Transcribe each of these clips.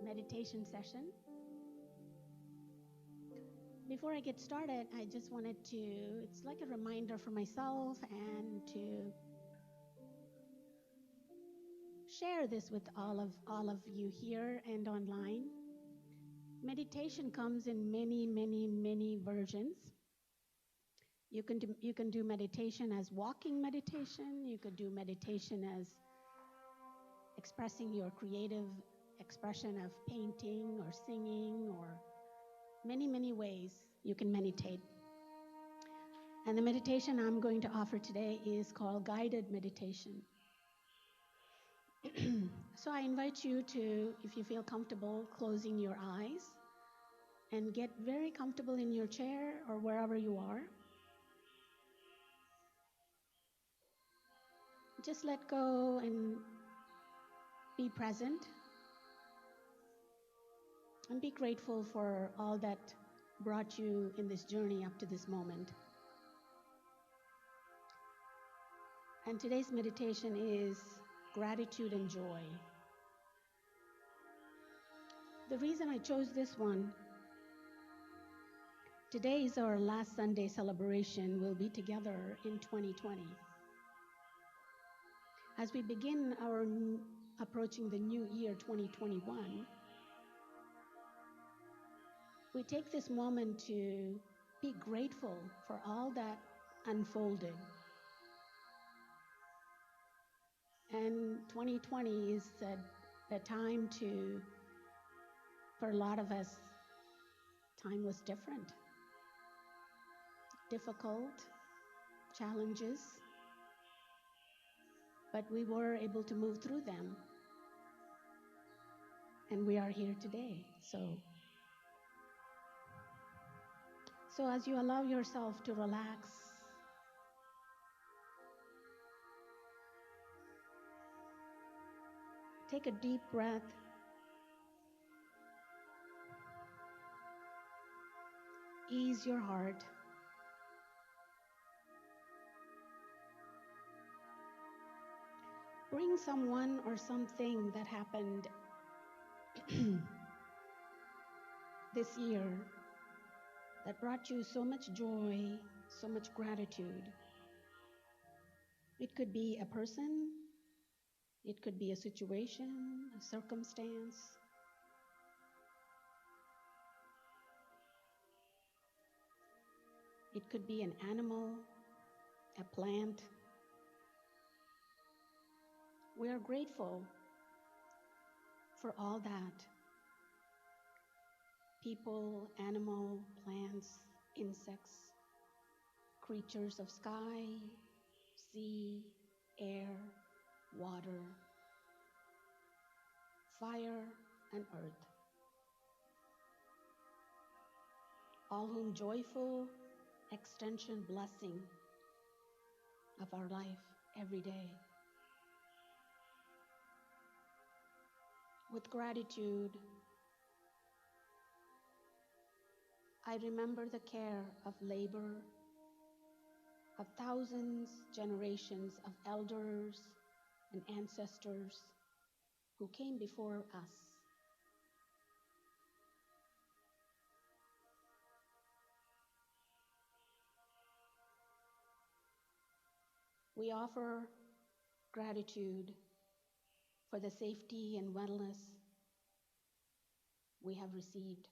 meditation session. Before I get started, I just wanted to, it's like a reminder for myself and to share this with all of you here and online. Meditation comes in many versions. You can do meditation as walking meditation. You could do meditation as expressing your creative expression of painting or singing, or many ways you can meditate. And the meditation I'm going to offer today is called guided meditation. So I invite you to, if you feel comfortable, closing your eyes and get very comfortable in your chair or wherever you are. Just let go and be present and be grateful for all that brought you in this journey up to this moment. And today's meditation is gratitude and joy. The reason I chose this one, today is our last Sunday celebration. We'll be together in 2020. As we begin our approaching the new year 2021, we take this moment to be grateful for all that unfolded. And 2020 is a time for a lot of us, time was different. Difficult, challenges, but we were able to move through them. And we are here today. So as you allow yourself to relax, take a deep breath. Ease your heart. Bring someone or something that happened this year that brought you so much joy, so much gratitude. It could be a person, it could be a situation, a circumstance. It could be an animal, a plant. We are grateful for all that. People, animal, plants, insects, creatures of sky, sea, air, water, fire, and earth. All whom joyful extension blessing of our life every day. With gratitude, I remember the care of labor of thousands, generations of elders and ancestors who came before us. We offer gratitude for the safety and wellness we have received.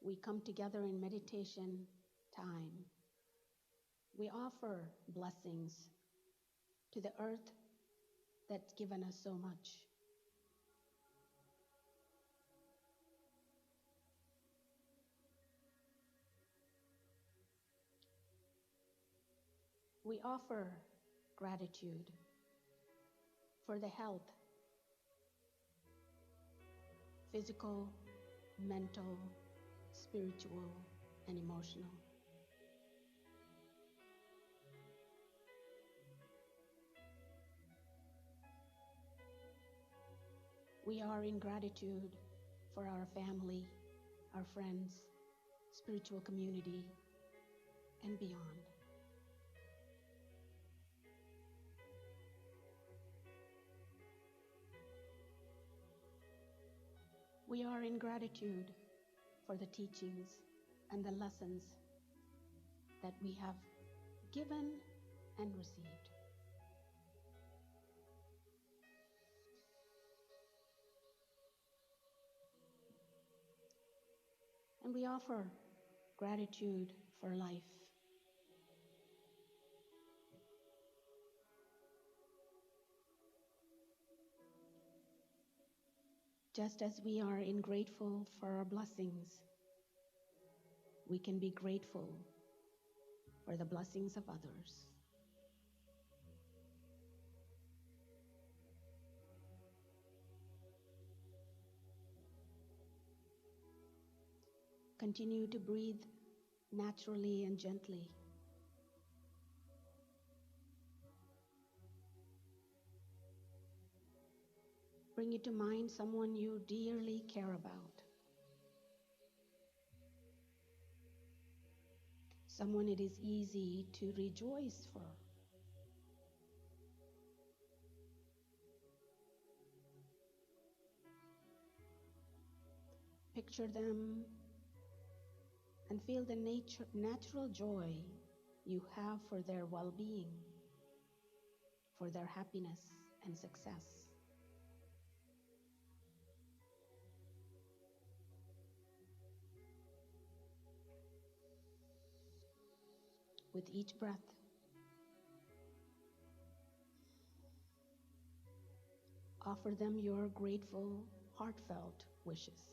We come together in meditation time. We offer blessings to the earth that's given us so much. We offer gratitude for the health, physical, mental, spiritual, and emotional. We are in gratitude for our family, our friends, spiritual community, and beyond. We are in gratitude for the teachings and the lessons that we have given and received. And we offer gratitude for life. Just as we are grateful for our blessings, we can be grateful for the blessings of others. Continue to breathe naturally and gently. Bring it to mind someone you dearly care about. Someone it is easy to rejoice for. Picture them and feel the natural joy you have for their well-being, for their happiness and success. With each breath, offer them your grateful, heartfelt wishes.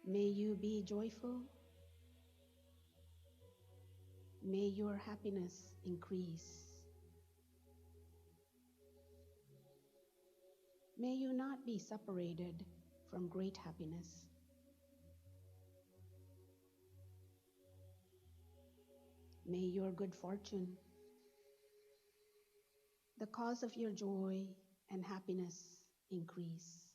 May you be joyful. May your happiness increase. May you not be separated from great happiness. May your good fortune, the cause of your joy and happiness, increase.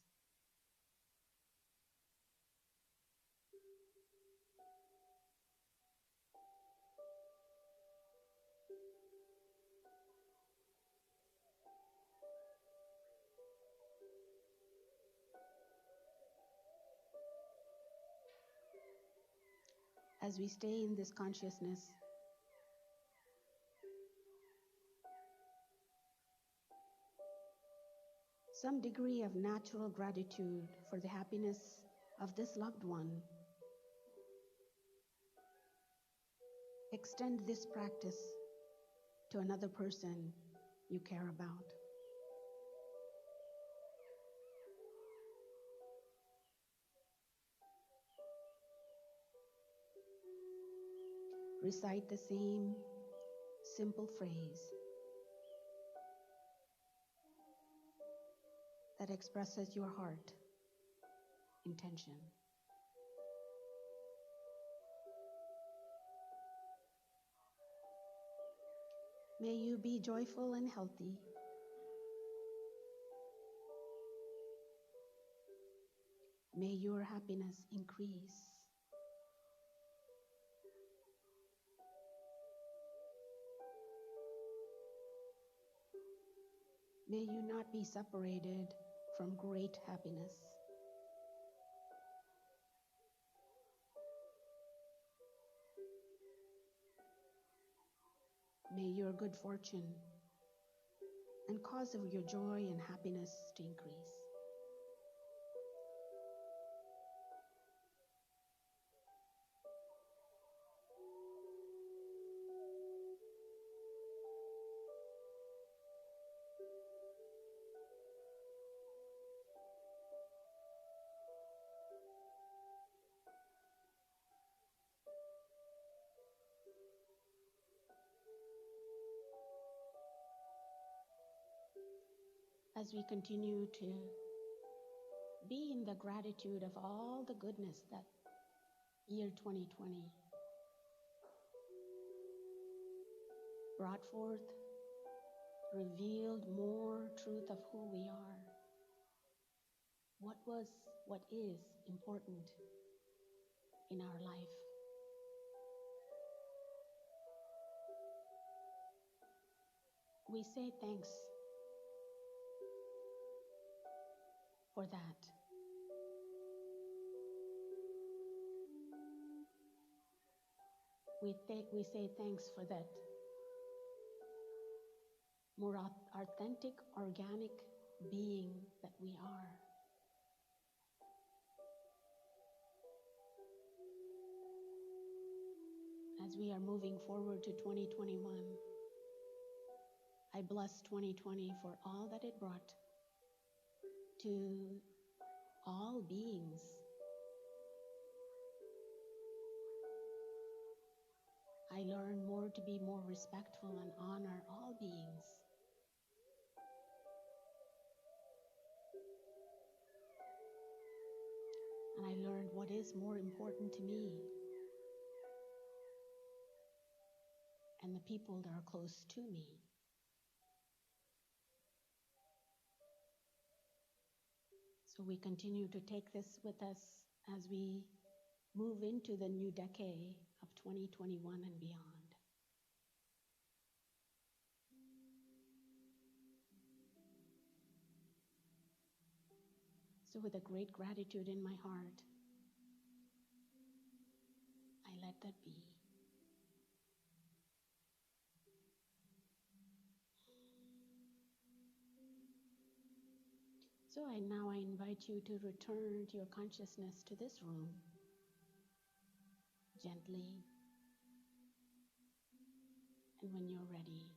As we stay in this consciousness, some degree of natural gratitude for the happiness of this loved one. Extend this practice to another person you care about. Recite the same simple phrase that expresses your heart intention. May you be joyful and healthy. May your happiness increase. May you not be separated from great happiness. May your good fortune and cause of your joy and happiness to increase. As we continue to be in the gratitude of all the goodness that year 2020 brought forth, revealed more truth of who we are, what was, what is important in our life. We say thanks for that. We say thanks for that more authentic, organic being that we are. As we are moving forward to 2021, I bless 2020 for all that it brought to all beings. I learn more to be more respectful and honor all beings. And I learned what is more important to me and the people that are close to me. So we continue to take this with us as we move into the new decade of 2021 and beyond. So with a great gratitude in my heart, I let that be. So now I invite you to return to your consciousness to this room, gently, and when you're ready,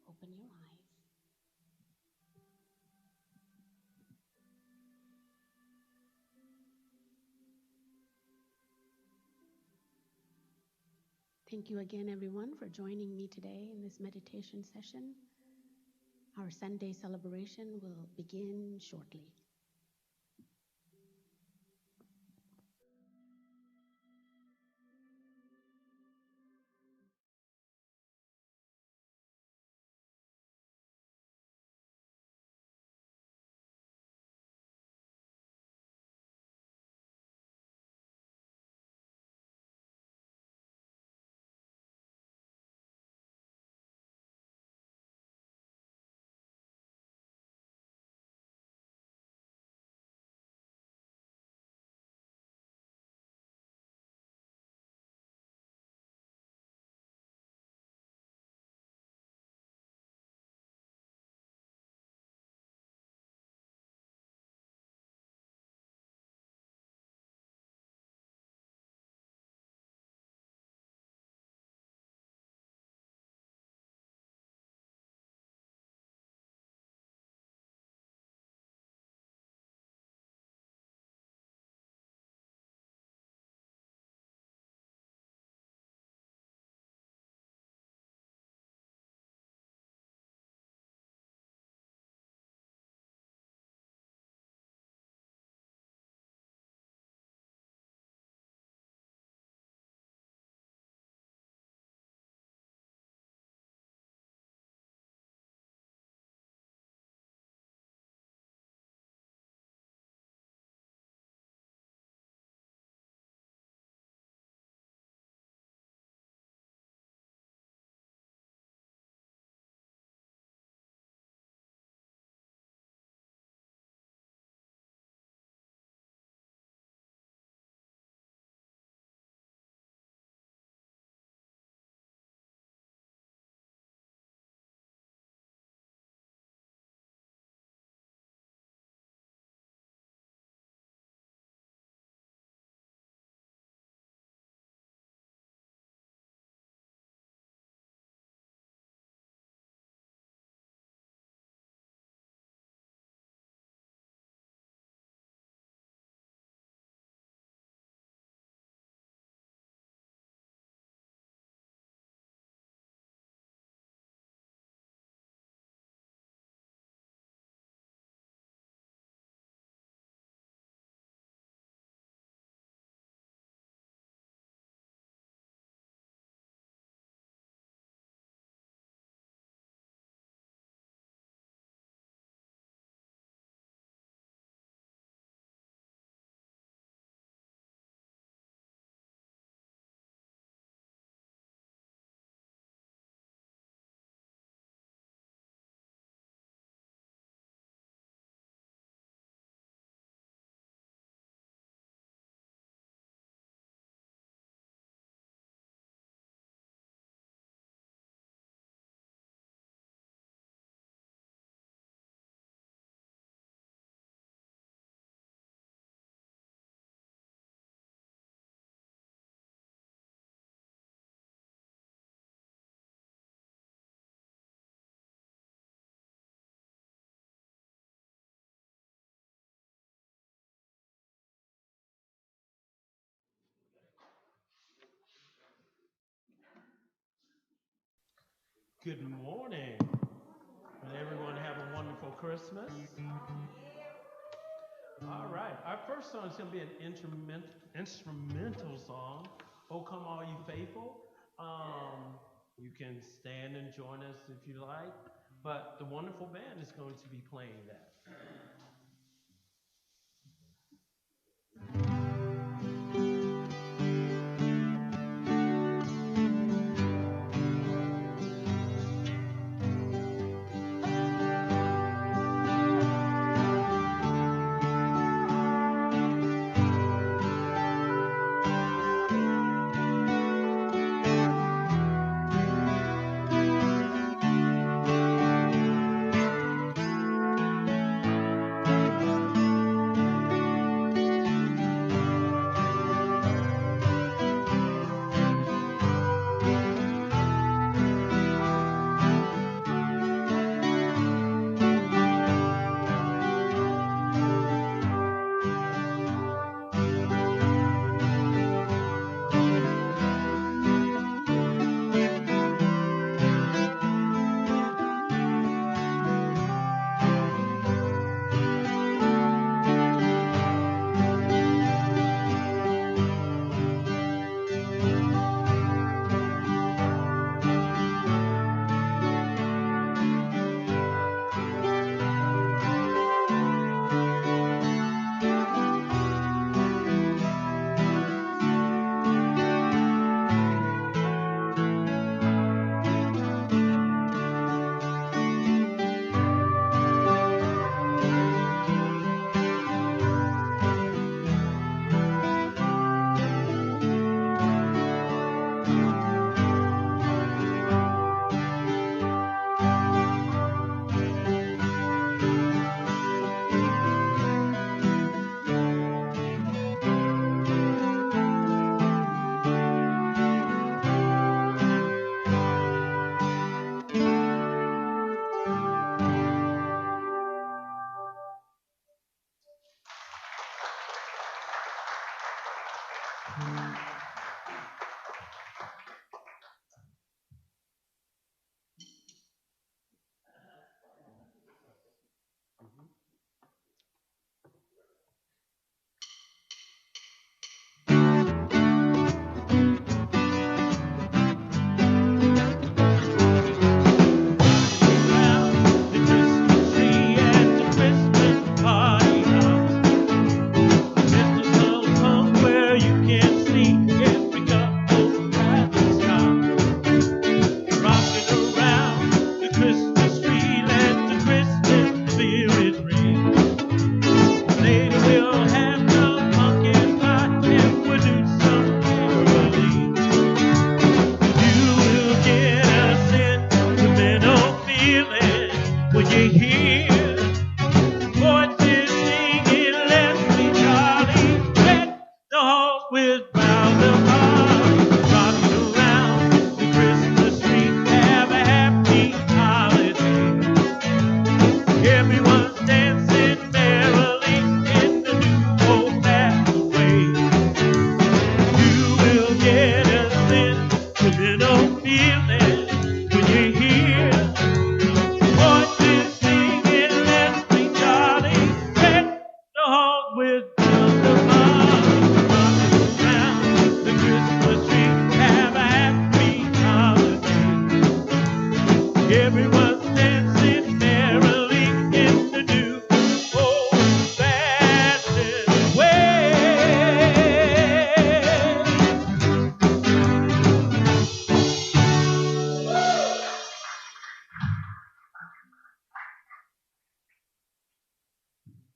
open your eyes. Thank you again, everyone, for joining me today in this meditation session. Our Sunday celebration will begin shortly. Good morning. And everyone have a wonderful Christmas. All right. Our first song is going to be an instrumental song. Oh, come all you faithful. You can stand and join us if you like. But the wonderful band is going to be playing that.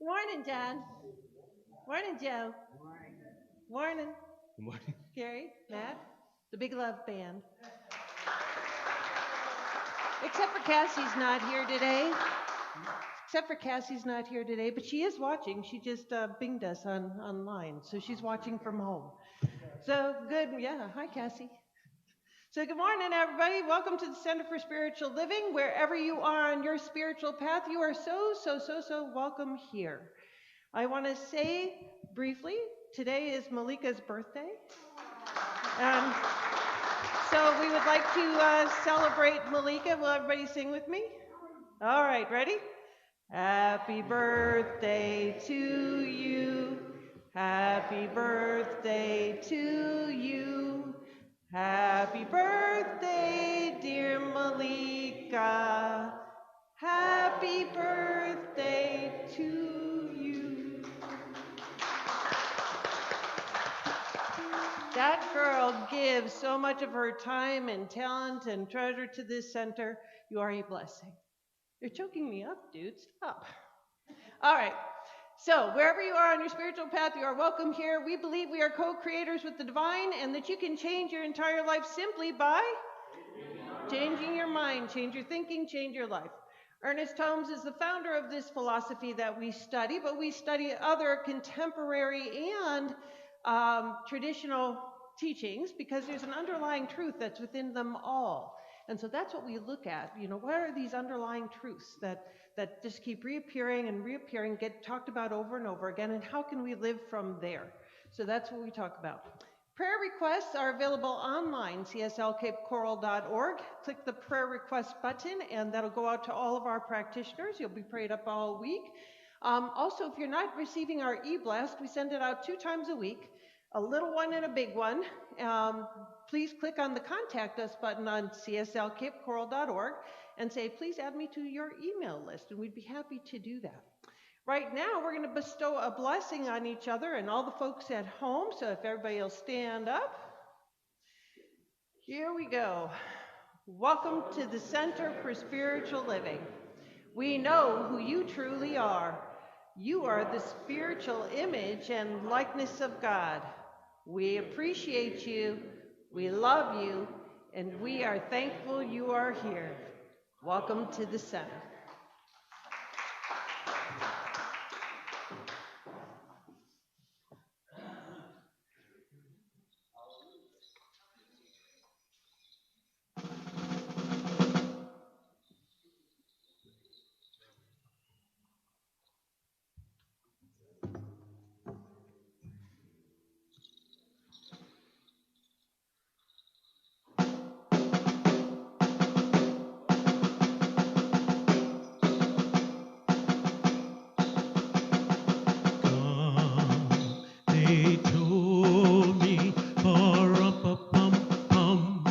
Morning, John. Morning, Joe. Morning. Good morning. Gary, Matt, the Big Love Band. Except for Cassie's not here today. But she is watching. She just binged us online, so she's watching from home. So good, yeah. Hi, Cassie. So good morning, everybody. Welcome to the Center for Spiritual Living. Wherever you are on your spiritual path, you are so welcome here. I want to say briefly, today is Malika's birthday. So we would like to celebrate Malika. Will everybody sing with me? All right, ready? Happy birthday to you. Happy birthday to you. Happy birthday, dear Malika. Happy birthday to you. That girl gives so much of her time and talent and treasure to this center. You are a blessing. You're choking me up, dude. Stop. All right. So, wherever you are on your spiritual path, you are welcome here. We believe we are co-creators with the divine and that you can change your entire life simply by changing your mind, change your thinking, change your life. Ernest Holmes is the founder of this philosophy that we study, but we study other contemporary and traditional teachings because there's an underlying truth that's within them all. And so that's what we look at. You know, what are these underlying truths that just keep reappearing and reappearing, get talked about over and over again, and how can we live from there? So that's what we talk about. Prayer requests are available online, cslcapecoral.org. Click the prayer request button, and that'll go out to all of our practitioners. You'll be prayed up all week. Also, if you're not receiving our e-blast, we send it out 2 times a week, a little one and a big one. Please click on the Contact Us button on cslcapecoral.org and say, please add me to your email list, and we'd be happy to do that. Right now, we're going to bestow a blessing on each other and all the folks at home, so if everybody will stand up. Here we go. Welcome to the Center for Spiritual Living. We know who you truly are. You are the spiritual image and likeness of God. We appreciate you, we love you, and we are thankful you are here. Welcome to the center. They told me, pa-rum-pa-pum-pum,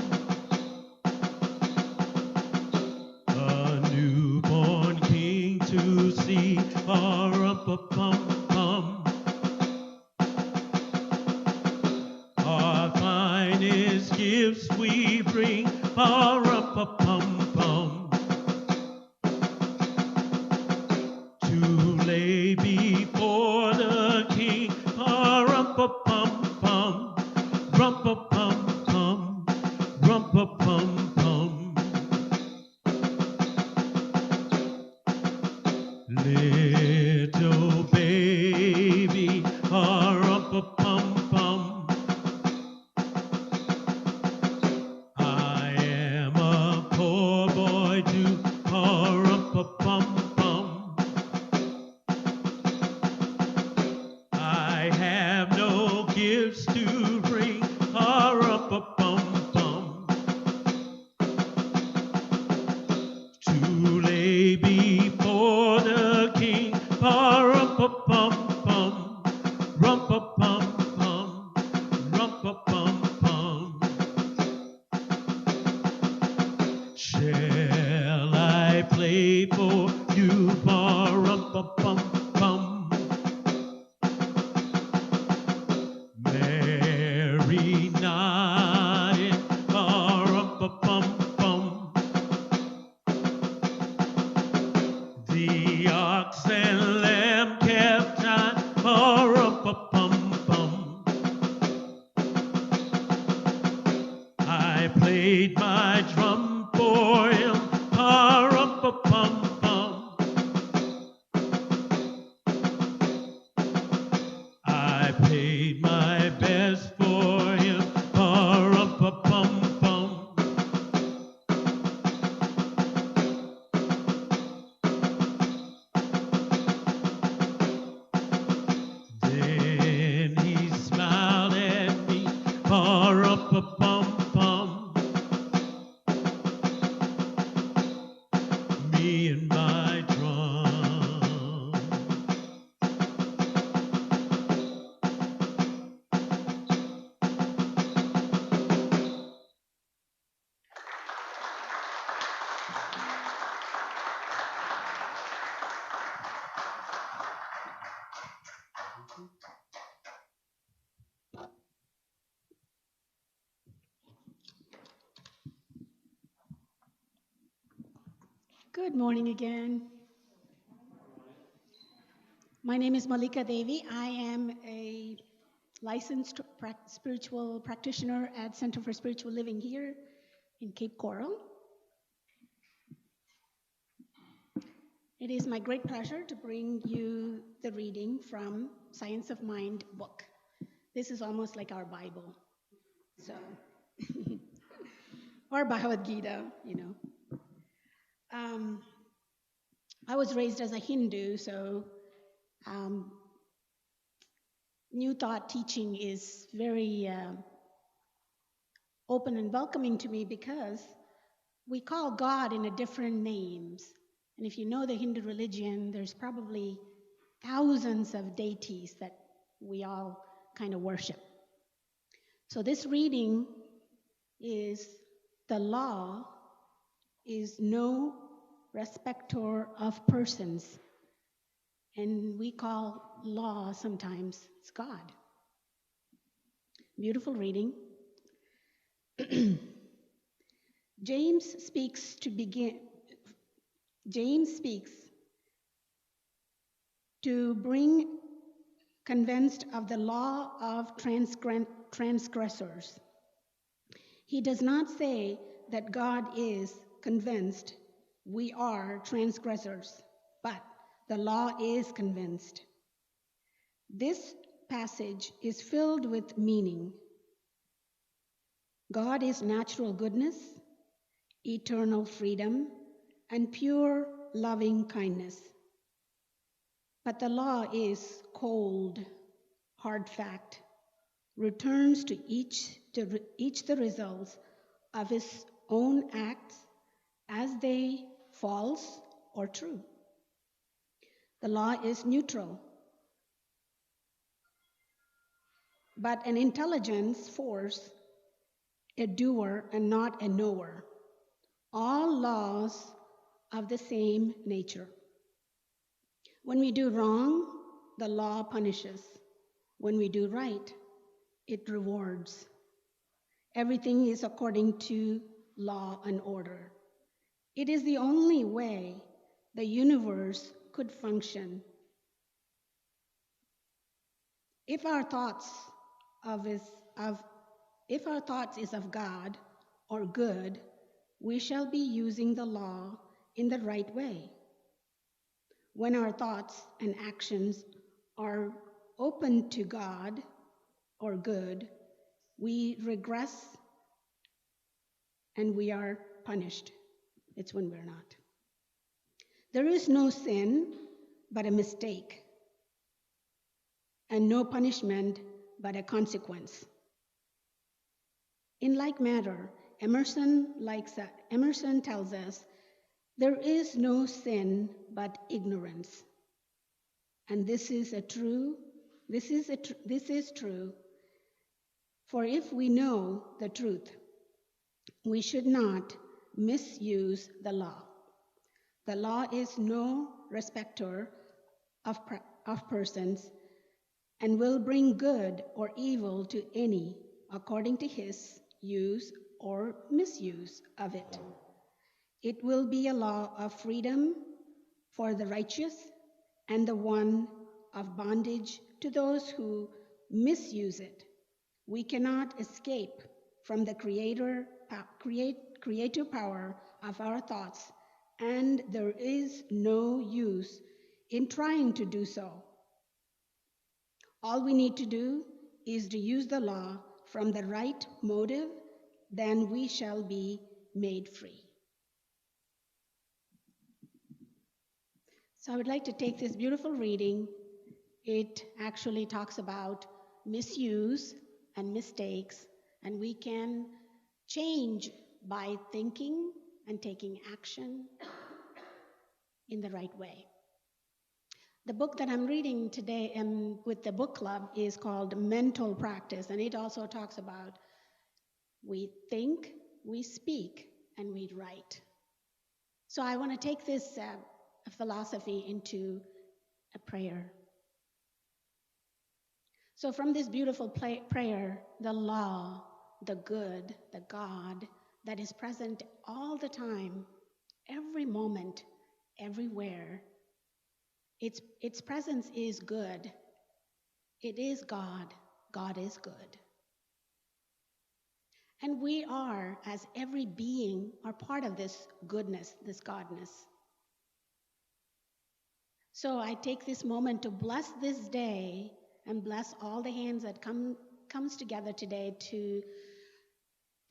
a newborn king to see, pa-rum-pa-pum-pum. Our finest gifts we bring, pa-rum-pa-pum-pum, to lay before the king, pa-rum-pa-pum-pum, rum-pa-pum-pum, rum-pa-pum-pum. Little baby, pa-rum-pa-pum-pum, I am a poor boy too, pa-rum-pa-pum-pum. I have no gifts to bring, pa-rum-pa-pum-pum, to lay before the king, pa-rum-pa-pum-pum, rum-pa-pum-pum, rum-pa-pum-pum. Shall I play for you, pa-rum-pa-pum-pum? Mary night, pa-rum-pa-pum-pum. The ox and lamb kept time, pa-rum-pa-pum-pum. I played my drum for him, pa-rum-pa-pum-pum. I paid my best for him, pa-rum-pa-pum-pum. Then he smiled at me, pa-rum-pa-pum-pum. Good morning again. My name is Malika Devi. I am a licensed spiritual practitioner at Center for Spiritual Living here in Cape Coral. It is my great pleasure to bring you the reading from Science of Mind book. This is almost like our Bible, so or Bhagavad Gita, you know. I was raised as a Hindu, so New Thought teaching is very open and welcoming to me because we call God in a different names. And if you know the Hindu religion, there's probably thousands of deities that we all kind of worship. So this reading is the law is no respecter of persons. And we call law sometimes it's God. Beautiful reading. James speaks to bring convinced of the law of transgressors. He does not say that God is convinced we are transgressors, but the law is convinced. This passage is filled with meaning. God is natural goodness, eternal freedom, and pure loving kindness. But the law is cold, hard fact, returns to each the results of his own acts as they false or true. The law is neutral, but an intelligence force, a doer and not a knower. All laws of the same nature. When we do wrong, the law punishes. When we do right, it rewards. Everything is according to law and order. It is the only way the universe could function. If our thoughts is of God or good, we shall be using the law in the right way. When our thoughts and actions are open to God or good, we regress and we are punished. It's when we're not. There is no sin but a mistake, and no punishment but a consequence. In like manner, Emerson tells us, there is no sin but ignorance. And this is true. For if we know the truth, we should not misuse the law. The law is no respecter of persons and will bring good or evil to any according to his use or misuse of it. It will be a law of freedom for the righteous and the one of bondage to those who misuse it. We cannot escape from the creative power of our thoughts, and there is no use in trying to do so. All we need to do is to use the law from the right motive, then we shall be made free. So I would like to take this beautiful reading. It actually talks about misuse and mistakes, and we can change by thinking and taking action in the right way. The book that I'm reading today with the book club is called Mental Practice, and it also talks about we think, we speak, and we write. So I want to take this philosophy into a prayer. So from this beautiful prayer, the law, the good, the God that is present all the time, every moment, everywhere. Its presence is good. It is God. God is good. And we are, as every being, are part of this goodness, this godness. So I take this moment to bless this day and bless all the hands that comes together today to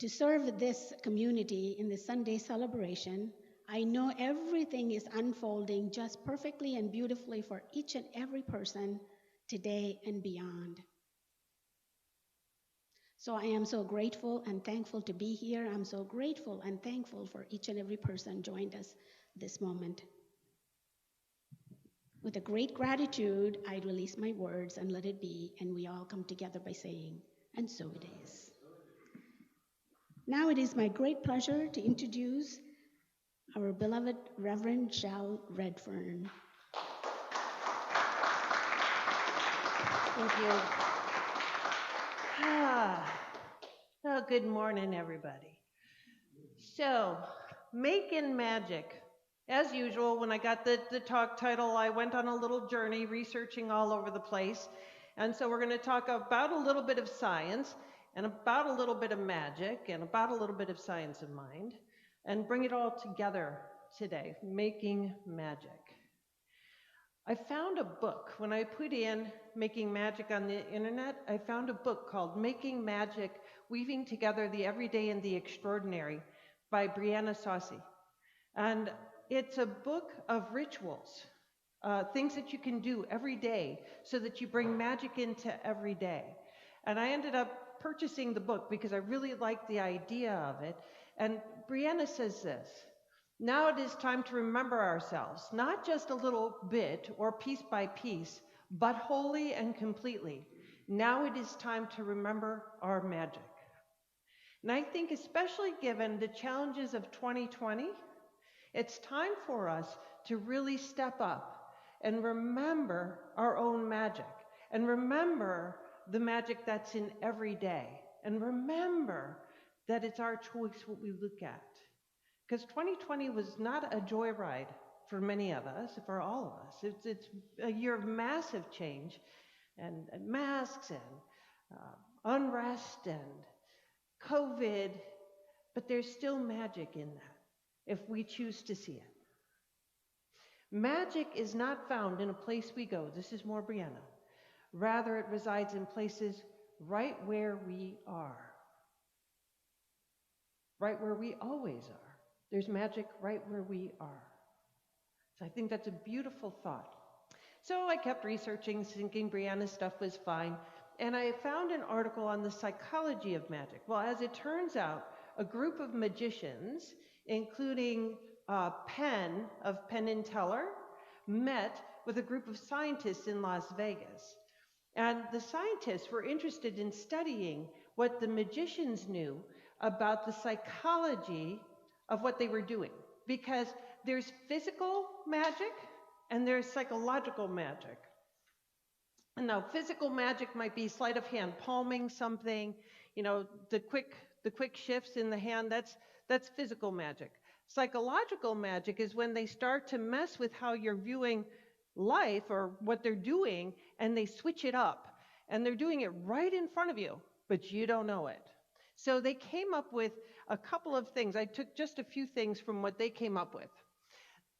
serve this community in the Sunday celebration. I know everything is unfolding just perfectly and beautifully for each and every person today and beyond. So I am so grateful and thankful to be here. I'm so grateful and thankful for each and every person joined us this moment. With a great gratitude, I release my words and let it be, and we all come together by saying, and so it is. Now it is my great pleasure to introduce our beloved Reverend Shell Redfern. Thank you. Oh, good morning, everybody. So, making magic. As usual, when I got the talk title, I went on a little journey researching all over the place. And so we're going to talk about a little bit of science and about a little bit of magic and about a little bit of science of mind and bring it all together today, making magic. I found a book. When I put in making magic on the internet, I found a book called Making Magic, Weaving Together the Everyday and the Extraordinary by Brianna Saucy. And it's a book of rituals, things that you can do every day so that you bring magic into every day. And I ended up purchasing the book because I really liked the idea of it. And Brianna says this: now it is time to remember ourselves, not just a little bit or piece by piece, but wholly and completely. Now it is time to remember our magic. And I think especially given the challenges of 2020, it's time for us to really step up and remember our own magic and remember the magic that's in every day and remember that it's our choice what we look at. Because 2020 was not a joyride for many of us, for all of us. It's a year of massive change and masks and unrest and COVID, but there's still magic in that if we choose to see it. Magic is not found in a place we go. This is more Brianna. Rather, it resides in places right where we are. Right where we always are. There's magic right where we are. So I think that's a beautiful thought. So I kept researching, thinking Brianna's stuff was fine, and I found an article on the psychology of magic. Well, as it turns out, a group of magicians, including Penn of Penn and Teller, met with a group of scientists in Las Vegas. And the scientists were interested in studying what the magicians knew about the psychology of what they were doing. Because there's physical magic and there's psychological magic. And now physical magic might be sleight of hand, palming something, the quick shifts in the hand, that's physical magic. Psychological magic is when they start to mess with how you're viewing life or what they're doing, and they switch it up. And they're doing it right in front of you, but you don't know it. So they came up with a couple of things. I took just a few things from what they came up with.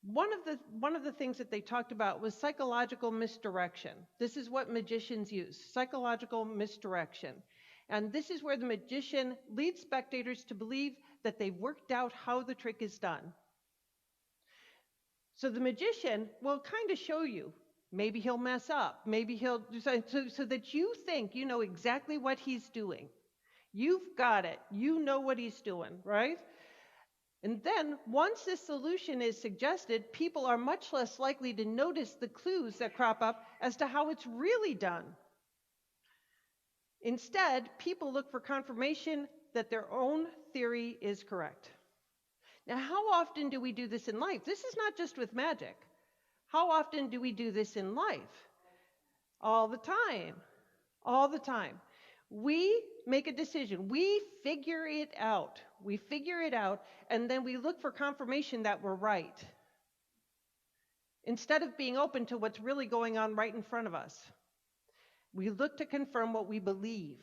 One of the things that they talked about was psychological misdirection. This is what magicians use, psychological misdirection. And this is where the magician leads spectators to believe that they've worked out how the trick is done. So the magician will kind of show you. Maybe he'll mess up. Maybe he'll do something so that you think you know exactly what he's doing. You've got it. You know what he's doing, right? And then, once this solution is suggested, people are much less likely to notice the clues that crop up as to how it's really done. Instead, people look for confirmation that their own theory is correct. Now, how often do we do this in life? This is not just with magic. How often do we do this in life? All the time. All the time. We make a decision. We figure it out. We figure it out, and then we look for confirmation that we're right, instead of being open to what's really going on right in front of us. We look to confirm what we believe.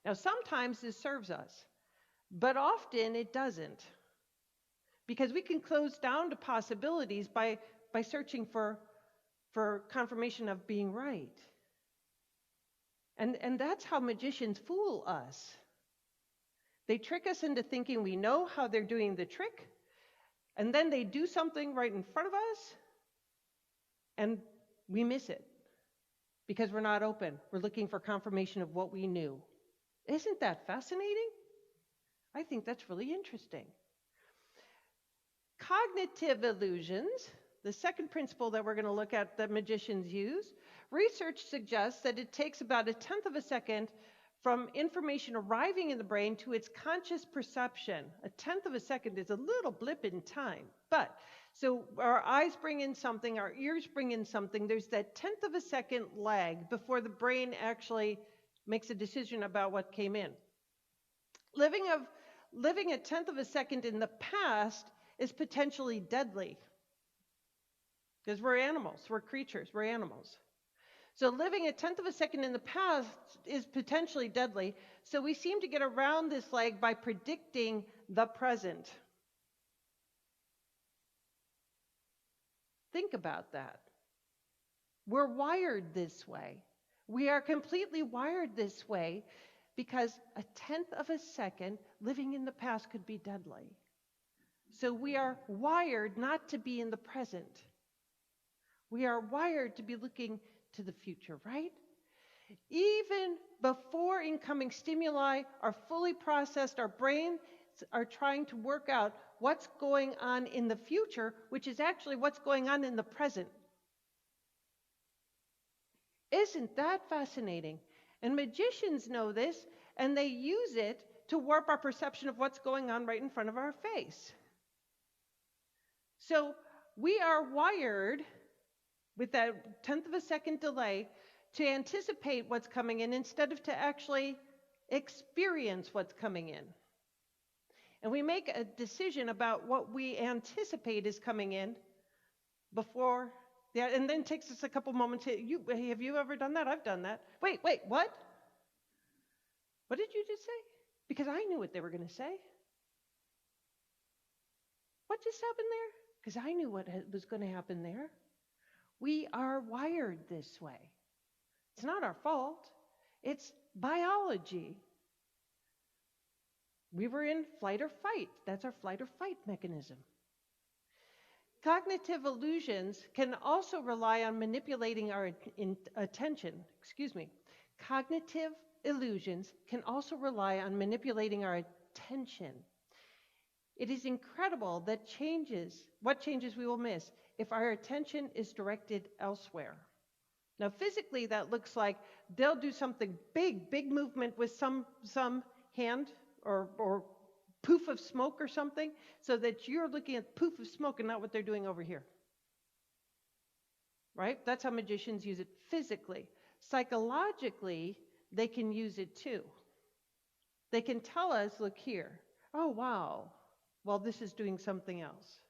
Now, sometimes this serves us, but often it doesn't, because we can close down to possibilities by searching for confirmation of being right. And that's how magicians fool us. They trick us into thinking we know how they're doing the trick, and then they do something right in front of us, and we miss it because we're not open. We're looking for confirmation of what we knew. Isn't that fascinating? I think that's really interesting. Cognitive illusions, the second principle that we're going to look at that magicians use, research suggests that it takes about 1/10 of a second from information arriving in the brain to its conscious perception. 1/10 of a second is a little blip in time. But, so our eyes bring in something, our ears bring in something, there's that 1/10 of a second lag before the brain actually makes a decision about what came in. Living 1/10 of a second in the past is potentially deadly. Because we're animals, we're creatures, we're animals. So living 1/10 of a second in the past is potentially deadly. So we seem to get around this lag by predicting the present. Think about that. We're wired this way. We are completely wired this way because 1/10 of a second living in the past could be deadly. So we are wired not to be in the present. We are wired to be looking to the future, right? Even before incoming stimuli are fully processed, our brains are trying to work out what's going on in the future, which is actually what's going on in the present. Isn't that fascinating? And magicians know this, and they use it to warp our perception of what's going on right in front of our face. So we are wired with that 1/10 of a second delay to anticipate what's coming in instead of to actually experience what's coming in. And we make a decision about what we anticipate is coming in before, and then it takes us a couple moments. Have you ever done that? I've done that. Wait, what? What did you just say? Because I knew what they were going to say. What just happened there? Because I knew what was going to happen there. We are wired this way. It's not our fault. It's biology. We were in flight or fight. That's our flight or fight mechanism. Cognitive illusions can also rely on manipulating our attention. Cognitive illusions can also rely on manipulating our attention. It is incredible what changes we will miss if our attention is directed elsewhere. Now, physically, that looks like they'll do something big movement with some hand or poof of smoke or something, so that you're looking at the poof of smoke and not what they're doing over here. Right? That's how magicians use it physically. Psychologically, they can use it too. They can tell us, look here, oh wow, well, this is doing something else.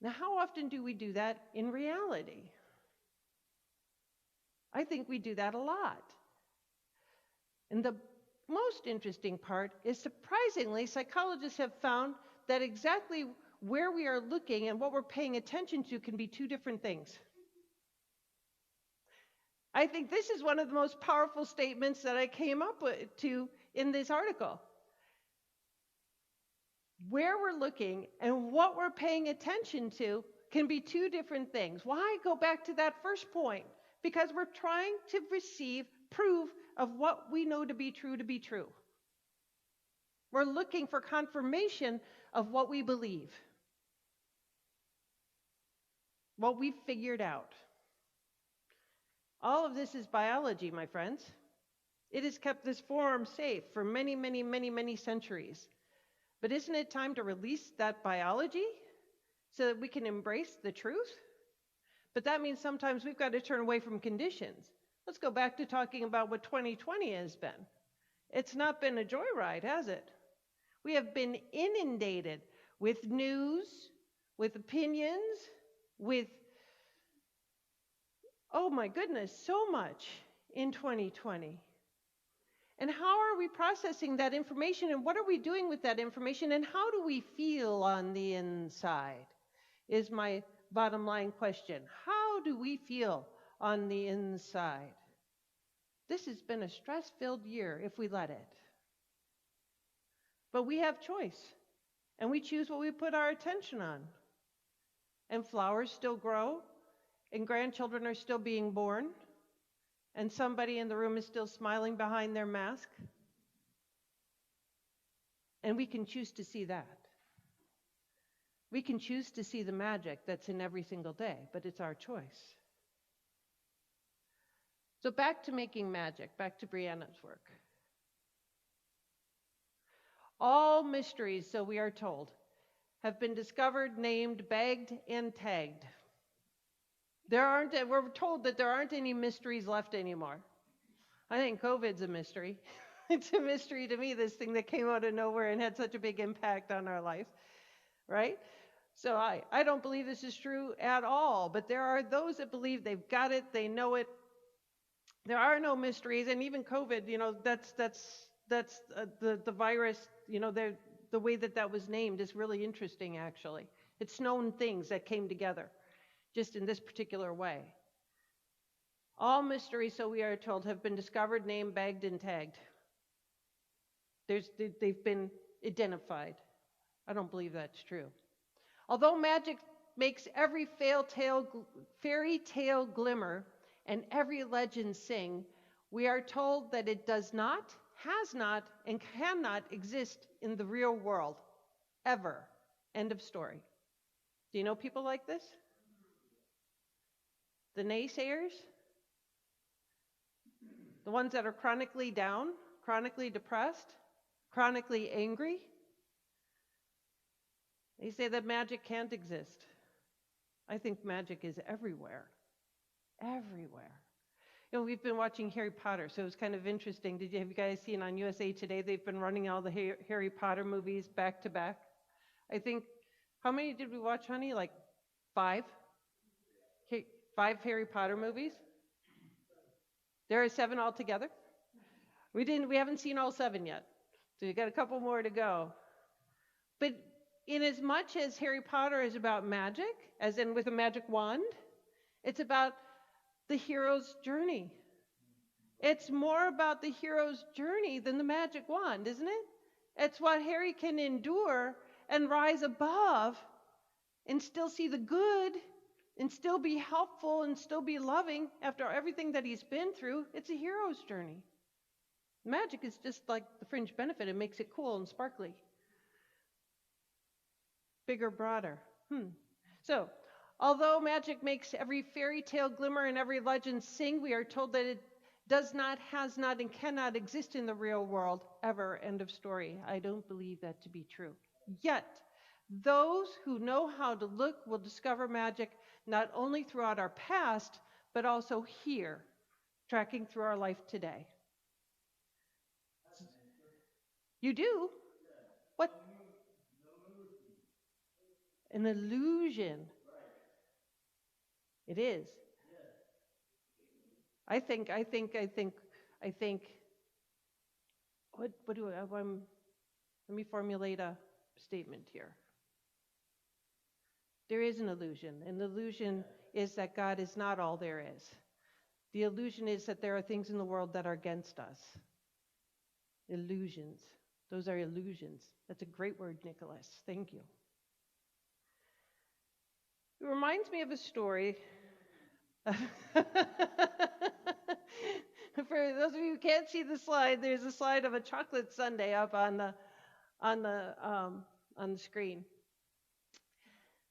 Now, how often do we do that in reality? I think we do that a lot. And the most interesting part is, surprisingly, psychologists have found that exactly where we are looking and what we're paying attention to can be two different things. I think this is one of the most powerful statements that I came up to in this article. Where we're looking and what we're paying attention to can be two different things. Why go back to that first point? Because we're trying to receive proof of what we know to be true. We're looking for confirmation of what we believe, what we've figured out. All of this is biology, my friends. It has kept this form safe for many centuries. But isn't it time to release that biology so that we can embrace the truth? But that means sometimes we've got to turn away from conditions. Let's go back to talking about what 2020 has been. It's not been a joyride, has it? We have been inundated with news, with opinions, with, oh my goodness, so much in 2020. And how are we processing that information, and what are we doing with that information, and how do we feel on the inside is my bottom line question. How do we feel on the inside? This has been a stress-filled year if we let it. But we have choice, and we choose what we put our attention on. And flowers still grow, and grandchildren are still being born, and somebody in the room is still smiling behind their mask. And we can choose to see that. We can choose to see the magic that's in every single day, but it's our choice. So back to making magic, back to Brianna's work. All mysteries, so we are told, have been discovered, named, bagged, and tagged. We're told that there aren't any mysteries left anymore. I think COVID's a mystery. It's a mystery to me, this thing that came out of nowhere and had such a big impact on our life, right? So I don't believe this is true at all, but there are those that believe they've got it, they know it. There are no mysteries, and even COVID, that's the virus, the way that was named is really interesting, actually. It's known things that came together just in this particular way. All mysteries, so we are told, have been discovered, named, bagged, and tagged. They've been identified. I don't believe that's true. Although magic makes every fairy tale glimmer and every legend sing, we are told that it does not, has not, and cannot exist in the real world, ever. End of story. Do you know people like this? The naysayers? The ones that are chronically down, chronically depressed, chronically angry? They say that magic can't exist. I think magic is everywhere. Everywhere. We've been watching Harry Potter, so it was kind of interesting. Have you guys seen on USA Today? They've been running all the Harry Potter movies back to back. I think, how many did we watch, honey? Like 5? 5 Harry Potter movies? There are 7 altogether. We haven't seen all 7 yet, so we got a couple more to go. But in as much as Harry Potter is about magic, as in with a magic wand, it's about the hero's journey. It's more about the hero's journey than the magic wand, isn't it? It's what Harry can endure and rise above and still see the good and still be helpful and still be loving after everything that he's been through. It's a hero's journey. Magic is just like the fringe benefit. It makes it cool and sparkly. Bigger, broader. So, although magic makes every fairy tale glimmer and every legend sing, we are told that it does not, has not, and cannot exist in the real world ever. End of story. I don't believe that to be true. Yet, those who know how to look will discover magic not only throughout our past, but also here, tracking through our life today. You do? What? An illusion. It is. I think. What do I? Let me formulate a statement here. There is an illusion. An illusion is that God is not all there is. The illusion is that there are things in the world that are against us. Illusions. Those are illusions. That's a great word, Nicholas. Thank you. It reminds me of a story. For those of you who can't see the slide, there's a slide of a chocolate sundae up on the screen.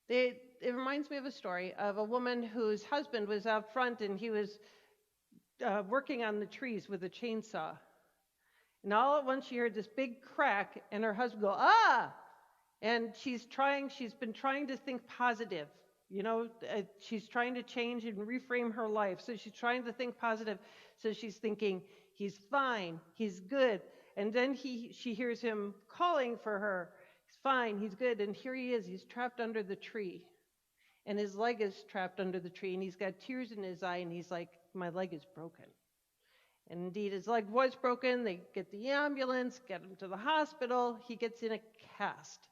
It reminds me of a story of a woman whose husband was out front and he was working on the trees with a chainsaw. And all at once she heard this big crack and her husband go, "Ah!" And she's been trying to think positive, She's trying to change and reframe her life. So she's trying to think positive. So she's thinking, he's fine, he's good. And then she hears him calling for her. He's fine, he's good. And here he is, he's trapped under the tree. And his leg is trapped under the tree. And he's got tears in his eye. And he's like, my leg is broken. And indeed, his leg was broken. They get the ambulance, get him to the hospital. He gets in a cast.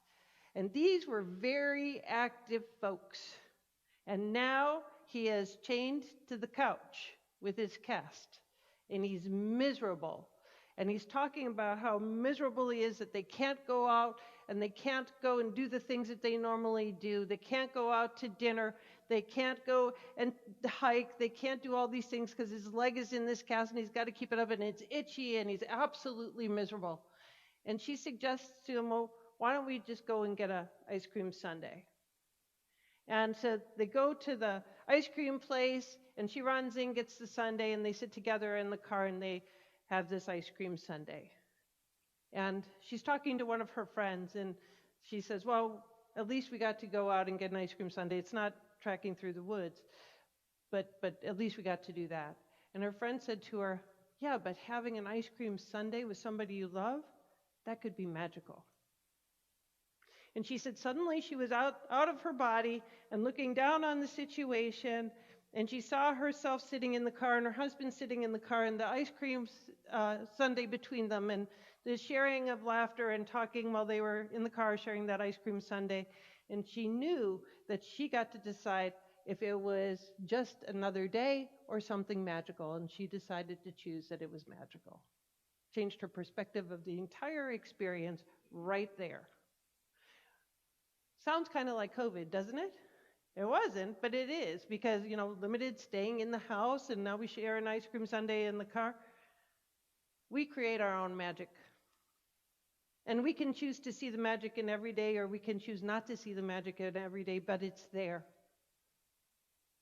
And these were very active folks. And now he is chained to the couch with his cast. And he's miserable. And he's talking about how miserable he is that they can't go out and they can't go and do the things that they normally do. They can't go out to dinner. They can't go and hike. They can't do all these things because his leg is in this cast and he's got to keep it up and it's itchy and he's absolutely miserable. And she suggests to him, well, why don't we just go and get an ice cream sundae? And so they go to the ice cream place and she runs in, gets the sundae, and they sit together in the car and they have this ice cream sundae. And she's talking to one of her friends and she says, well, at least we got to go out and get an ice cream sundae. It's not trekking through the woods, but at least we got to do that. And her friend said to her, yeah, but having an ice cream sundae with somebody you love, that could be magical. And she said suddenly she was out of her body and looking down on the situation, and she saw herself sitting in the car and her husband sitting in the car and the ice cream sundae between them and the sharing of laughter and talking while they were in the car sharing that ice cream sundae. And she knew that she got to decide if it was just another day or something magical, and she decided to choose that it was magical. Changed her perspective of the entire experience right there. Sounds kind of like COVID, doesn't it? It wasn't, but it is, because, limited staying in the house, and now we share an ice cream sundae in the car. We create our own magic. And we can choose to see the magic in every day, or we can choose not to see the magic in every day, but it's there.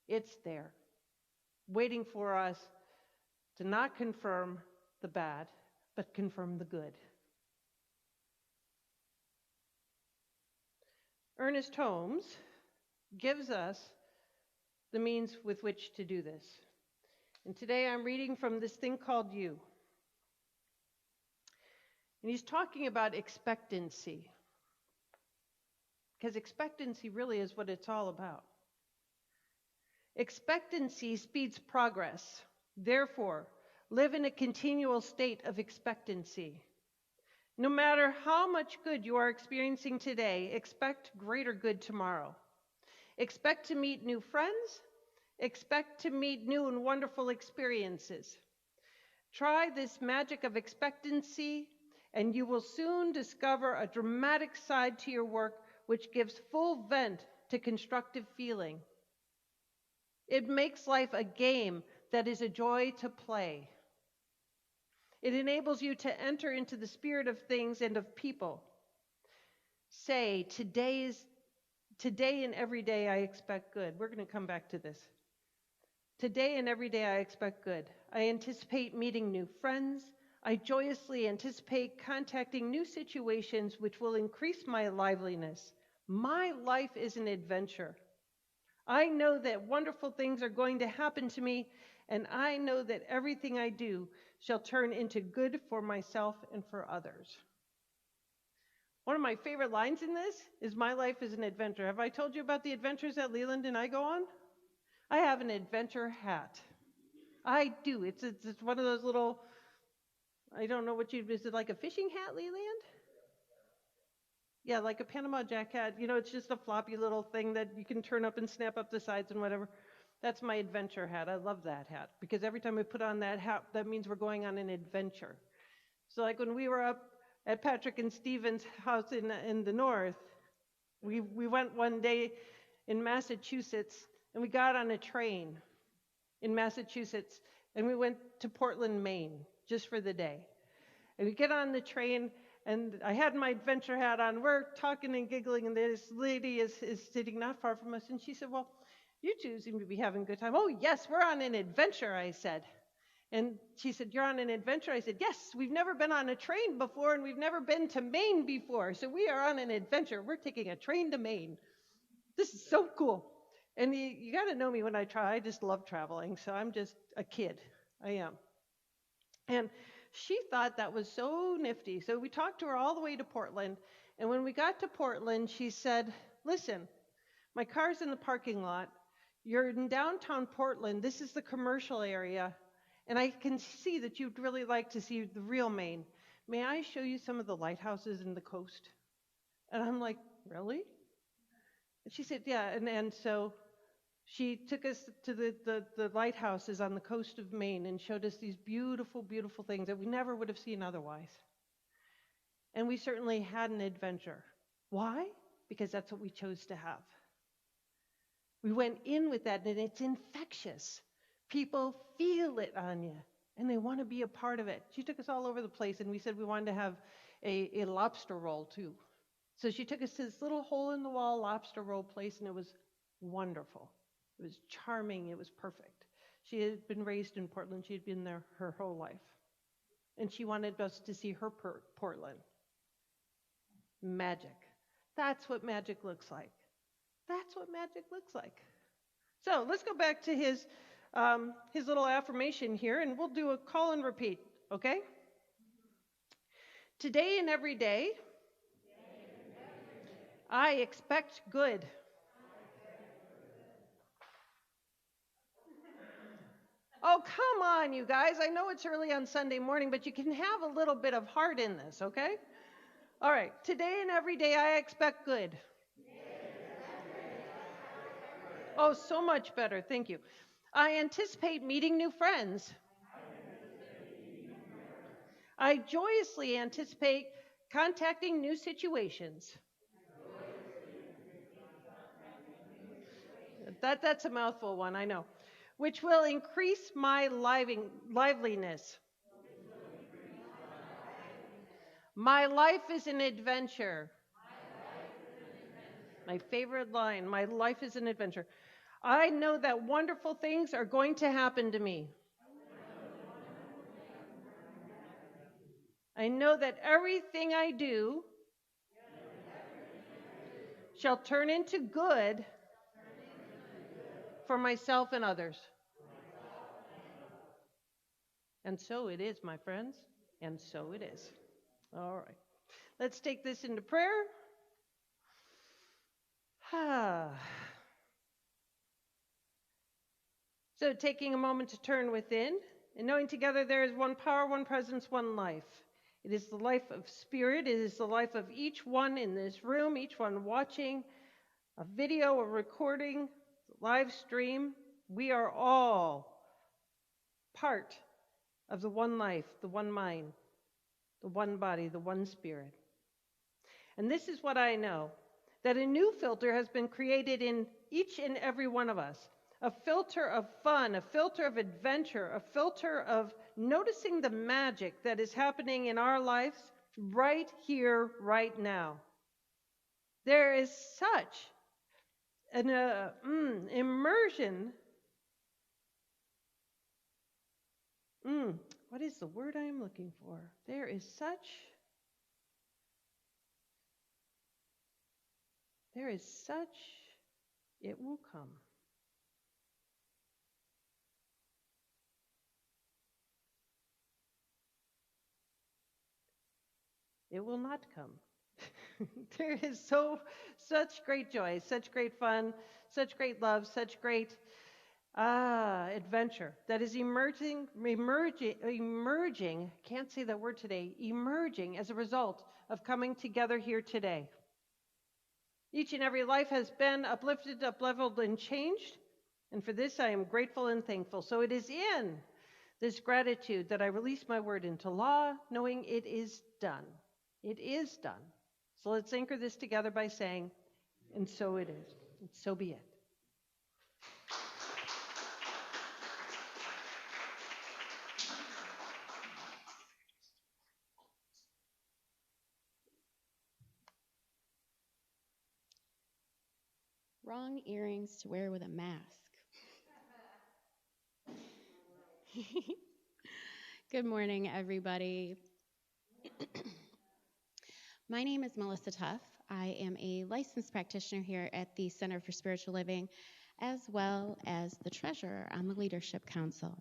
It's there, waiting for us to not confirm the bad, but confirm the good. Ernest Holmes gives us the means with which to do this. And today I'm reading from this thing called You. And he's talking about expectancy. Because expectancy really is what it's all about. Expectancy speeds progress. Therefore, live in a continual state of expectancy. No matter how much good you are experiencing today, expect greater good tomorrow. Expect to meet new friends. Expect to meet new and wonderful experiences. Try this magic of expectancy, and you will soon discover a dramatic side to your work which gives full vent to constructive feeling. It makes life a game that is a joy to play. It enables you to enter into the spirit of things and of people. Say, today and every day I expect good. We're going to come back to this. Today and every day I expect good. I anticipate meeting new friends. I joyously anticipate contacting new situations which will increase my liveliness. My life is an adventure. I know that wonderful things are going to happen to me, and I know that everything I do shall turn into good for myself and for others. One of my favorite lines in this is, my life is an adventure. Have I told you about the adventures that Leland and I go on? I have an adventure hat. I do. It's one of those little, I don't know is it like a fishing hat, Leland? Yeah, like a Panama Jack hat. It's just a floppy little thing that you can turn up and snap up the sides and whatever. That's my adventure hat. I love that hat because every time we put on that hat, that means we're going on an adventure. So like when we were up at Patrick and Stephen's house in the north, we went one day in Massachusetts and we got on a train in Massachusetts and we went to Portland, Maine, just for the day. And we get on the train and I had my adventure hat on. We're talking and giggling and this lady is sitting not far from us and she said, well, you two seem to be having a good time. Oh, yes, we're on an adventure, I said. And she said, you're on an adventure? I said, yes, we've never been on a train before, and we've never been to Maine before. So we are on an adventure. We're taking a train to Maine. This is so cool. And you got to know me when I try. I just love traveling, so I'm just a kid. I am. And she thought that was so nifty. So we talked to her all the way to Portland. And when we got to Portland, she said, listen, my car's in the parking lot. You're in downtown Portland. This is the commercial area. And I can see that you'd really like to see the real Maine. May I show you some of the lighthouses in the coast? And I'm like, really? And she said, yeah. And so she took us to the lighthouses on the coast of Maine and showed us these beautiful, beautiful things that we never would have seen otherwise. And we certainly had an adventure. Why? Because that's what we chose to have. We went in with that, and it's infectious. People feel it on you, and they want to be a part of it. She took us all over the place, and we said we wanted to have a lobster roll, too. So she took us to this little hole-in-the-wall lobster roll place, and it was wonderful. It was charming. It was perfect. She had been raised in Portland. She had been there her whole life. And she wanted us to see her Portland. Magic. That's what magic looks like. That's what magic looks like. So let's go back to his little affirmation here, and we'll do a call and repeat, okay? Today and every day, I expect good. Oh, come on, you guys. I know it's early on Sunday morning, but you can have a little bit of heart in this, okay? All right. Today and every day, I expect good. Oh, so much better. Thank you. I anticipate meeting new friends. I joyously anticipate contacting new situations. That's a mouthful one, I know. Which will increase my liveliness. My life is an adventure. My favorite line, my life is an adventure. I know that wonderful things are going to happen to me. I know that everything I do shall turn into good for myself and others. And so it is, my friends, and so it is. All right. Let's take this into prayer. So taking a moment to turn within and knowing together there is one power, one presence, one life. It is the life of spirit. It is the life of each one in this room, each one watching a video, a recording, live stream. We are all part of the one life, the one mind, the one body, the one spirit. And this is what I know, that a new filter has been created in each and every one of us. A filter of fun, a filter of adventure, a filter of noticing the magic that is happening in our lives right here, right now. There is such an immersion. What is the word I am looking for? There is such, it will come. It will not come. There is such great joy, such great fun, such great love, such great adventure that is emerging, can't say that word today, emerging as a result of coming together here today. Each and every life has been uplifted, upleveled, and changed, and for this I am grateful and thankful. So it is in this gratitude that I release my word into law, knowing it is done. It is done. So let's anchor this together by saying, and so it is, and so be it. Wrong earrings to wear with a mask. Good morning, everybody. My name is Melissa Tuff. I am a licensed practitioner here at the Center for Spiritual Living, as well as the treasurer on the Leadership Council.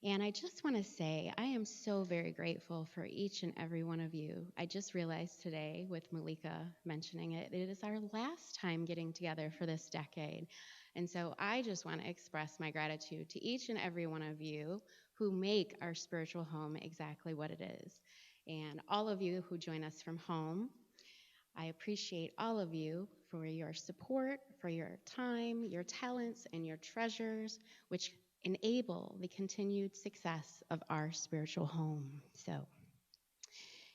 And I just want to say, I am so very grateful for each and every one of you. I just realized today, with Malika mentioning it, it is our last time getting together for this decade. And so I just want to express my gratitude to each and every one of you who make our spiritual home exactly what it is. And all of you who join us from home, I appreciate all of you for your support, for your time, your talents, and your treasures, which enable the continued success of our spiritual home. So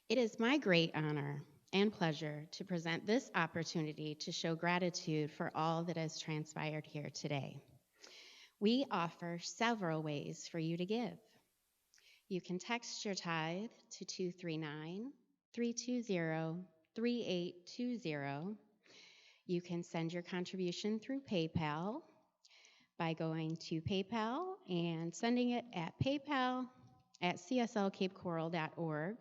it is my great honor and pleasure to present this opportunity to show gratitude for all that has transpired here today. We offer several ways for you to give. You can text your tithe to 239-320-3820. You can send your contribution through PayPal by going to PayPal and sending it at paypal@cslcapecoral.org.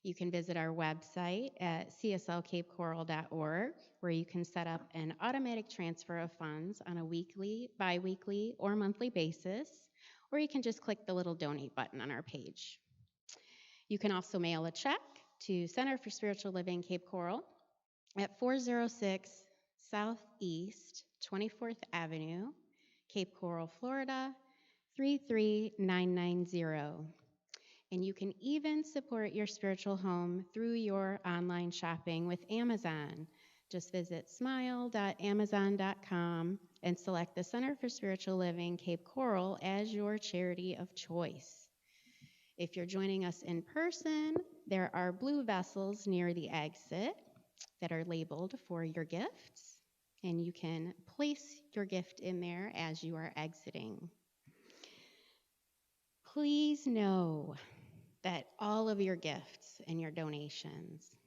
You can visit our website at cslcapecoral.org, where you can set up an automatic transfer of funds on a weekly, bi-weekly, or monthly basis, or you can just click the little donate button on our page. You can also mail a check to Center for Spiritual Living, Cape Coral, at 406 Southeast 24th Avenue, Cape Coral, Florida, 33990. And you can even support your spiritual home through your online shopping with Amazon. Just visit smile.amazon.com and select the Center for Spiritual Living, Cape Coral as your charity of choice. If you're joining us in person, there are blue vessels near the exit that are labeled for your gifts, and you can place your gift in there as you are exiting. Please know that all of your gifts and your donations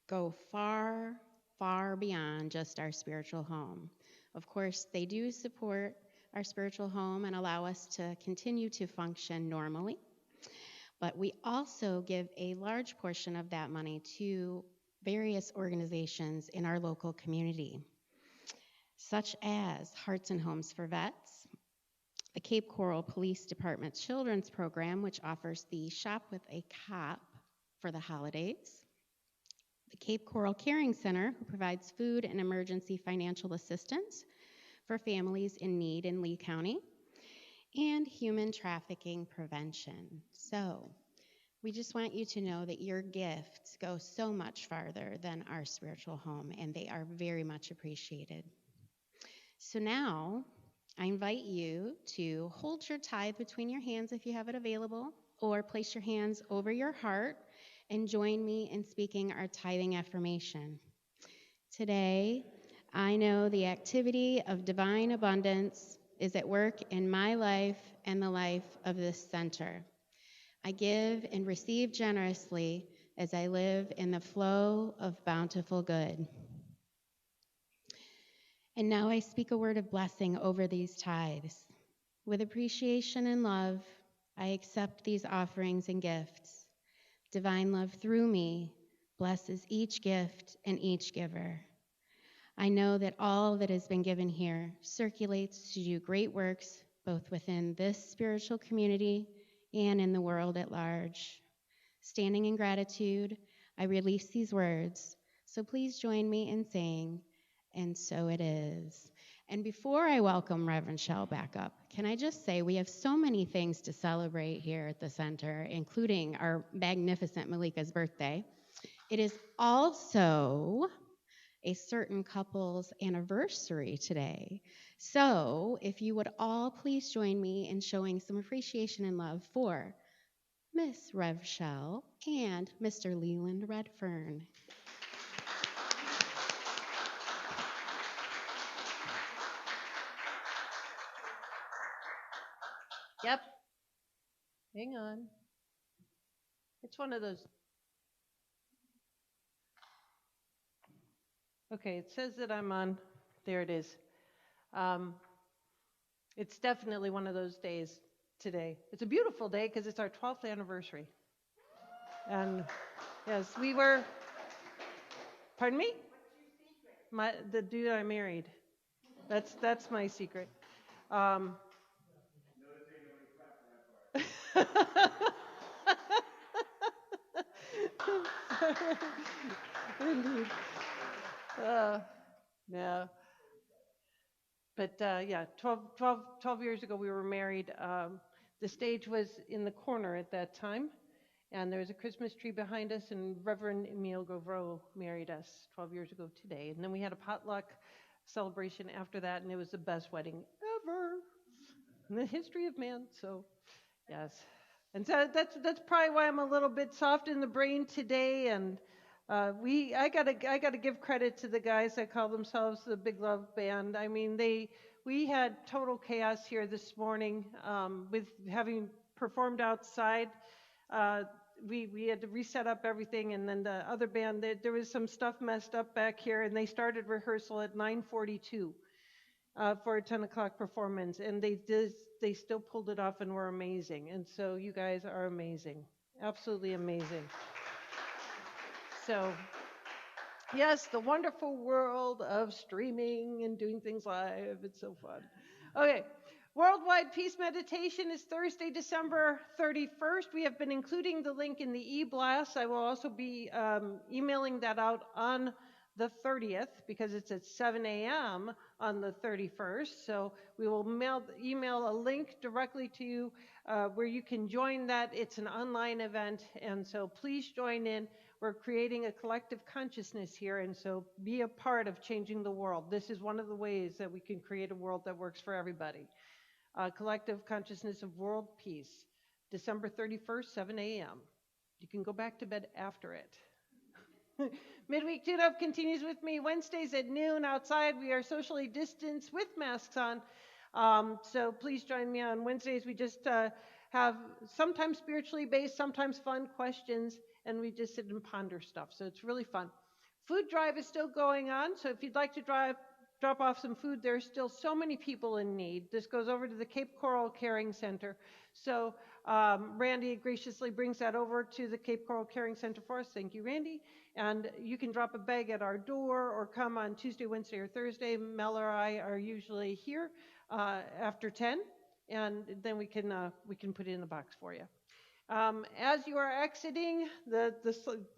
go far, far beyond just our spiritual home. Of course, they do support our spiritual home and allow us to continue to function normally, but we also give a large portion of that money to various organizations in our local community, such as Hearts and Homes for Vets, the Cape Coral Police Department Children's Program, which offers the Shop with a Cop for the holidays, the Cape Coral Caring Center, who provides food and emergency financial assistance for families in need in Lee County, and human trafficking prevention. So we just want you to know that your gifts go so much farther than our spiritual home, and they are very much appreciated. So now, I invite you to hold your tithe between your hands if you have it available, or place your hands over your heart and join me in speaking our tithing affirmation. Today, I know the activity of divine abundance is at work in my life and the life of this center. I give and receive generously as I live in the flow of bountiful good. And now I speak a word of blessing over these tithes. With appreciation and love, I accept these offerings and gifts. Divine love through me blesses each gift and each giver. I know that all that has been given here circulates to do great works both within this spiritual community and in the world at large. Standing in gratitude, I release these words, so please join me in saying, "And so it is." And before I welcome Reverend Shell back up, can I just say we have so many things to celebrate here at the center, including our magnificent Malika's birthday. It is also a certain couple's anniversary today. So if you would all please join me in showing some appreciation and love for Miss Rev Shell and Mr. Leland Redfern. Yep. Hang on. It's one of those. Okay, it says that I'm on. There it is. It's definitely one of those days today. It's a beautiful day because it's our 12th anniversary. And yes, we were. Pardon me? The dude I married. That's my secret. Um, Indeed. Uh, yeah. But yeah, 12 years ago we were married. The stage was in the corner at that time, and there was a Christmas tree behind us, and Reverend Emile Gauvreau married us 12 years ago today. And then we had a potluck celebration after that, and it was the best wedding ever in the history of man. So, yes. And so that's probably why I'm a little bit soft in the brain today. And I gotta give credit to the guys that call themselves the Big Love Band. I mean, we had total chaos here this morning with having performed outside. Uh, we had to reset up everything, and then the other band, there was some stuff messed up back here, and they started rehearsal at 9:42 for a 10 o'clock performance, and they still pulled it off and were amazing. And so you guys are amazing, absolutely amazing. So yes, the wonderful world of streaming and doing things live. It's so fun. Okay. Worldwide Peace Meditation is Thursday, December 31st. We have been including the link in the e-blast. I will also be emailing that out on the 30th because it's at 7 a.m. on the 31st. So we will email a link directly to you where you can join that. It's an online event, and so please join in. We're creating a collective consciousness here, and so be a part of changing the world. This is one of the ways that we can create a world that works for everybody. Collective consciousness of world peace, December 31st, 7 a.m. You can go back to bed after it. Midweek Tune-Up continues with me Wednesdays at noon outside. We are socially distanced with masks on. So please join me on Wednesdays. We just have sometimes spiritually based, sometimes fun questions, and we just sit and ponder stuff. So it's really fun. Food drive is still going on. So if you'd like to drop off some food, there's still so many people in need. This goes over to the Cape Coral Caring Center. So Randy graciously brings that over to the Cape Coral Caring Center for us. Thank you, Randy. And you can drop a bag at our door or come on Tuesday, Wednesday, or Thursday. Mel or I are usually here after 10, and then we can put it in the box for you. As you are exiting, the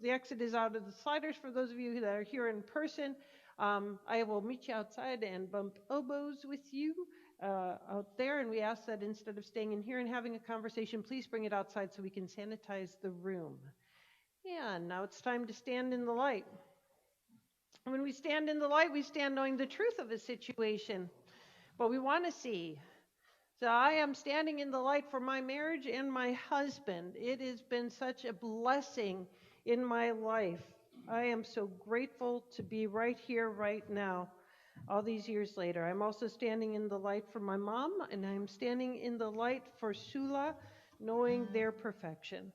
exit is out of the sliders for those of you that are here in person. I will meet you outside and bump elbows with you out there, and we ask that instead of staying in here and having a conversation, please bring it outside so we can sanitize the room. And now it's time to stand in the light. When we stand in the light, we stand knowing the truth of a situation, what we want to see. So I am standing in the light for my marriage and my husband. It has been such a blessing in my life. I am so grateful to be right here, right now, all these years later. I'm also standing in the light for my mom, and I'm standing in the light for Sula, knowing their perfection.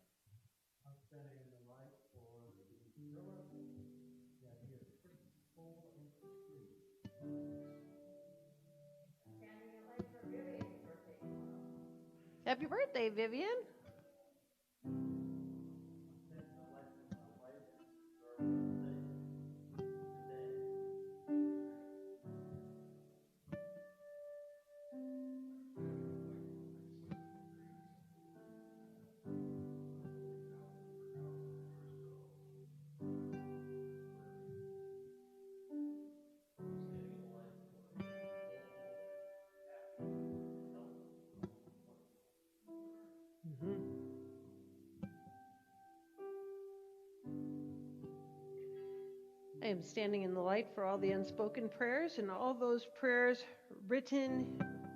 Happy birthday, Vivian. I am standing in the light for all the unspoken prayers and all those prayers written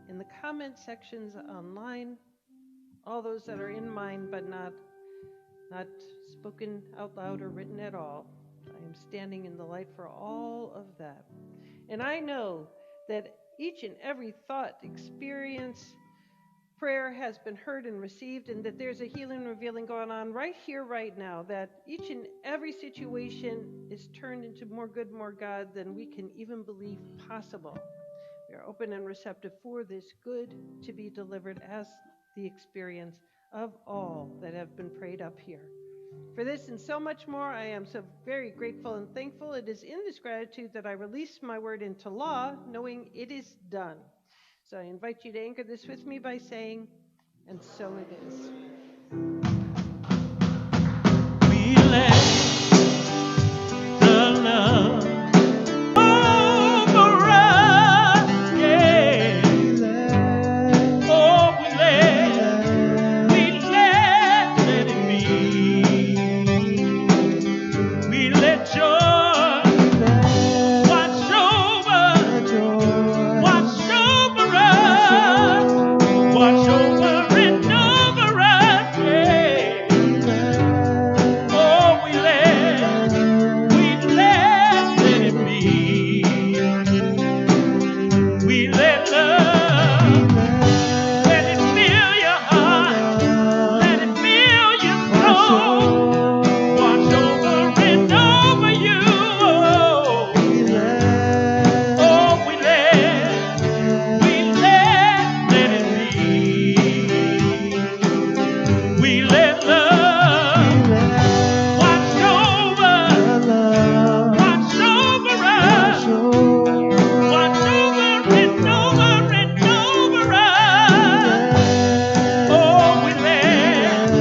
in the comment sections online, all those that are in mind but not spoken out loud or written at all. I am standing in the light for all of that. And I know that each and every thought, experience, prayer has been heard and received, and that there's a healing revealing going on right here, right now, that each and every situation is turned into more good, more God than we can even believe possible. We are open and receptive for this good to be delivered as the experience of all that have been prayed up here. For this and so much more, I am so very grateful and thankful. It is in this gratitude that I release my word into law, knowing it is done. So I invite you to anchor this with me by saying, and so it is. We let the love over us, yeah. Oh, we let it be. We let joy watch over us, watch over and over us, yeah. Oh, we let it be. We let love, let it fill your heart, let it fill your soul, watch over and over you. Oh, we let it be. We let love watch over us, watch over and over us. Oh, we let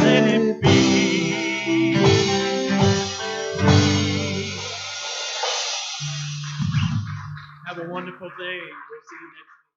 it be. Have a wonderful day. We'll see you next week.